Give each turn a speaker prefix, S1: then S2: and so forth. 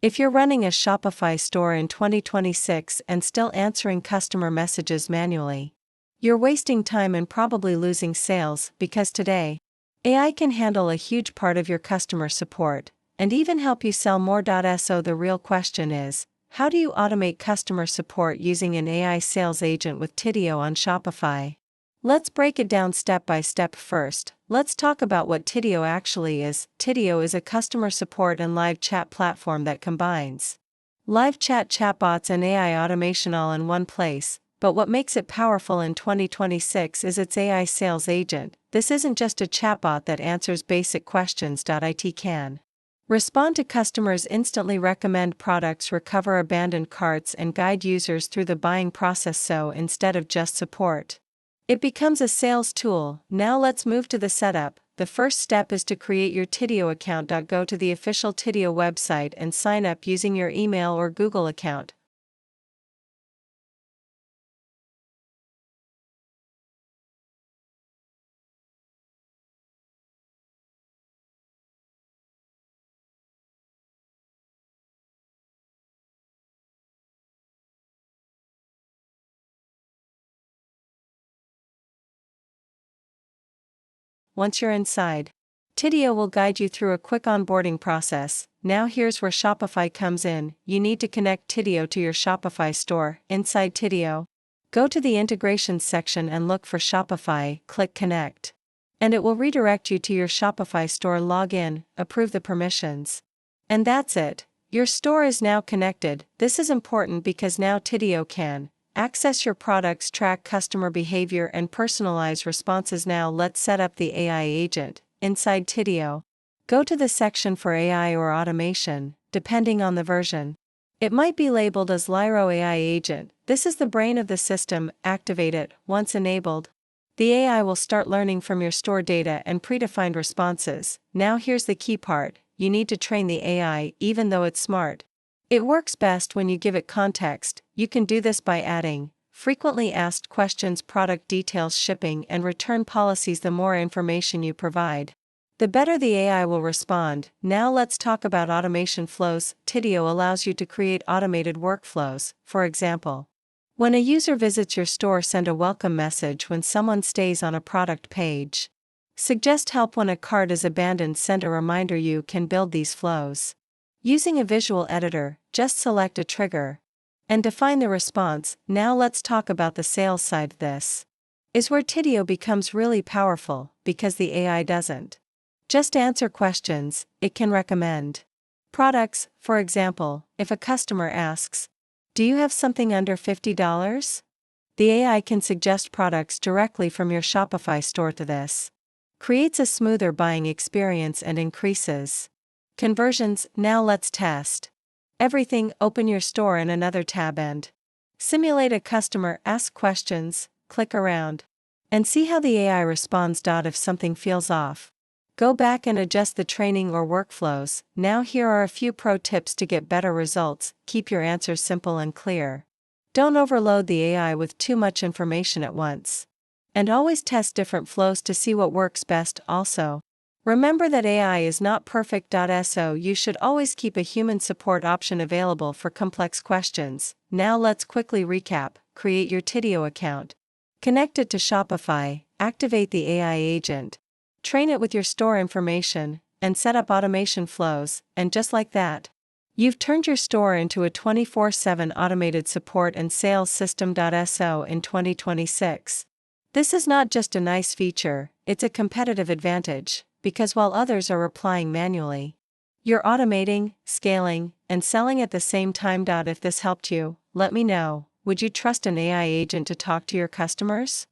S1: If you're running a Shopify store in 2026 and still answering customer messages manually, you're wasting time and probably losing sales because today, AI can handle a huge part of your customer support and even help you sell more. So the real question is, how do you automate customer support using an AI sales agent with Tidio on Shopify? Let's break it down step by step. First, let's talk about what Tidio actually is. Tidio is a customer support and live chat platform that combines live chat, chatbots, and AI automation all in one place. But what makes it powerful in 2026 is its AI sales agent. This isn't just a chatbot that answers basic questions. It can respond to customers, instantly recommend products, recover abandoned carts, and guide users through the buying process. So instead of just support, it becomes a sales tool. Now let's move to the setup. The first step is to create your Tidio account. Go to the official Tidio website and sign up using your email or Google account. Once you're inside, Tidio will guide you through a quick onboarding process. Now here's where Shopify comes in. You need to connect Tidio to your Shopify store. Inside Tidio, go to the integrations section and look for Shopify, click connect. And it will redirect you to your Shopify store. Log in, approve the permissions. And that's it. Your store is now connected. This is important because now Tidio can access your products, track customer behavior, and personalize responses. Now let's set up the AI agent. Inside Tidio, go to the section for AI or automation, depending on the version. It might be labeled as Lyro AI agent. This is the brain of the system. Activate it. Once enabled, the AI will start learning from your store data and predefined responses. Now here's the key part. You need to train the AI, even though it's smart. It works best when you give it context. You can do this by adding frequently asked questions, product details, shipping and return policies. The more information you provide, the better the AI will respond. Now let's talk about automation flows. Tidio allows you to create automated workflows. For example, when a user visits your store, send a welcome message when someone stays on a product page. Suggest help when a cart is abandoned, send a reminder. You can build these flows using a visual editor. Just select a trigger and define the response. Now let's talk about the sales side. This is where Tidio becomes really powerful because the AI doesn't just answer questions, it can recommend products. For example, if a customer asks, "Do you have something under $50?" the AI can suggest products directly from your Shopify store. This creates a smoother buying experience and increases conversions. Now let's test everything. Open your store in another tab and simulate a customer. Ask questions, click around, and see how the AI responds. If something feels off, go back and adjust the training or workflows. Now here are a few pro tips to get better results. Keep your answers simple and clear. Don't overload the AI with too much information at once. And always test different flows to see what works best. Also, remember that AI is not perfect. So you should always keep a human support option available for complex questions. Now let's quickly recap. Create your Tidio account. Connect it to Shopify, activate the AI agent, train it with your store information, and set up automation flows. And just like that, you've turned your store into a 24/7 automated support and sales system. So in 2026, this is not just a nice feature, it's a competitive advantage, because while others are replying manually, you're automating, scaling, and selling at the same time. If this helped you, let me know. Would you trust an AI agent to talk to your customers?